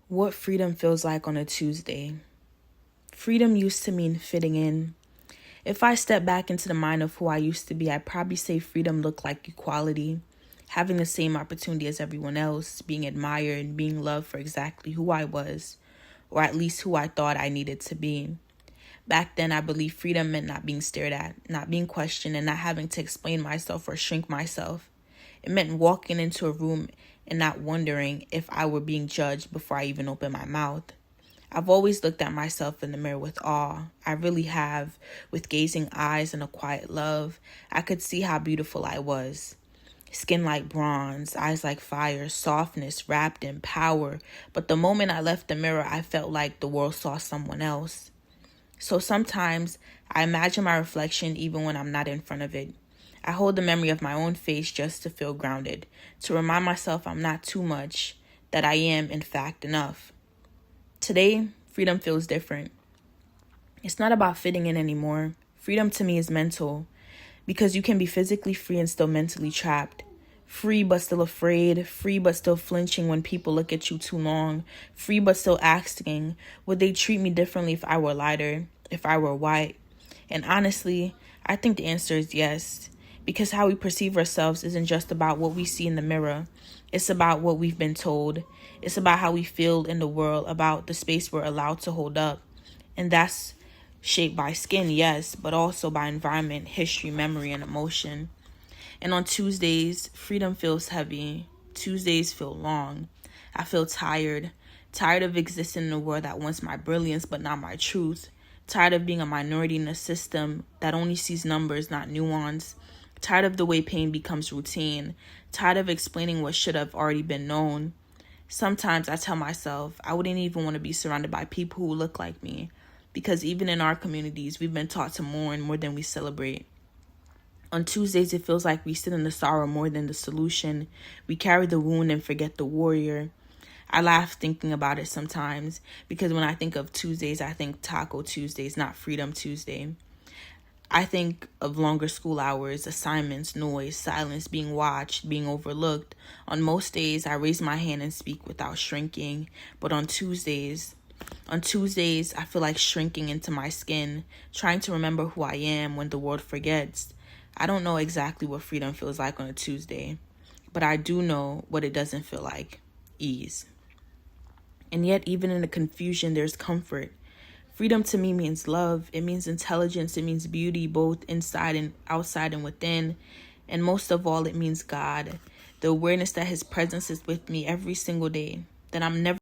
What freedom feels like on a Tuesday. Freedom used to mean fitting in. If I step back into the mind of who I used to be, I'd probably say freedom looked like equality, having the same opportunity as everyone else, being admired and being loved for exactly who I was, or at least who I thought I needed to be. Back then, I believed freedom meant not being stared at, not being questioned, and not having to explain myself or shrink myself. It meant walking into a room and not wondering if I were being judged before I even opened my mouth. I've always looked at myself in the mirror with awe. I really have, with gazing eyes and a quiet love. I could see how beautiful I was. Skin like bronze, eyes like fire, softness wrapped in power. But the moment I left the mirror, I felt like the world saw someone else. So sometimes I imagine my reflection even when I'm not in front of it. I hold the memory of my own face just to feel grounded, to remind myself I'm not too much, that I am, in fact, enough. Today, freedom feels different. It's not about fitting in anymore. Freedom to me is mental, because you can be physically free and still mentally trapped. Free but still afraid, free but still flinching when people look at you too long, free but still asking, would they treat me differently if I were lighter, if I were white? And honestly, I think the answer is yes, because how we perceive ourselves isn't just about what we see in the mirror. It's about what we've been told. It's about how we feel in the world, about the space we're allowed to hold up. And that's shaped by skin, yes, but also by environment, history, memory, and emotion. And on Tuesdays, freedom feels heavy. Tuesdays feel long. I feel tired. Tired of existing in a world that wants my brilliance but not my truth. Tired of being a minority in a system that only sees numbers, not nuance. Tired of the way pain becomes routine. Tired of explaining what should have already been known. Sometimes I tell myself I wouldn't even want to be surrounded by people who look like me, because even in our communities, we've been taught to mourn more than we celebrate. On Tuesdays, it feels like we sit in the sorrow more than the solution. We carry the wound and forget the warrior. I laugh thinking about it sometimes, because when I think of Tuesdays, I think Taco Tuesdays, not Freedom Tuesday. I think of longer school hours, assignments, noise, silence, being watched, being overlooked. On most days, I raise my hand and speak without shrinking. But on Tuesdays, I feel like shrinking into my skin, trying to remember who I am when the world forgets. I don't know exactly what freedom feels like on a Tuesday, but I do know what it doesn't feel like: ease. And yet, even in the confusion, there's comfort. Freedom to me means love. It means intelligence. It means beauty, both inside and outside and within. And most of all, it means God. The awareness that His presence is with me every single day, that I'm never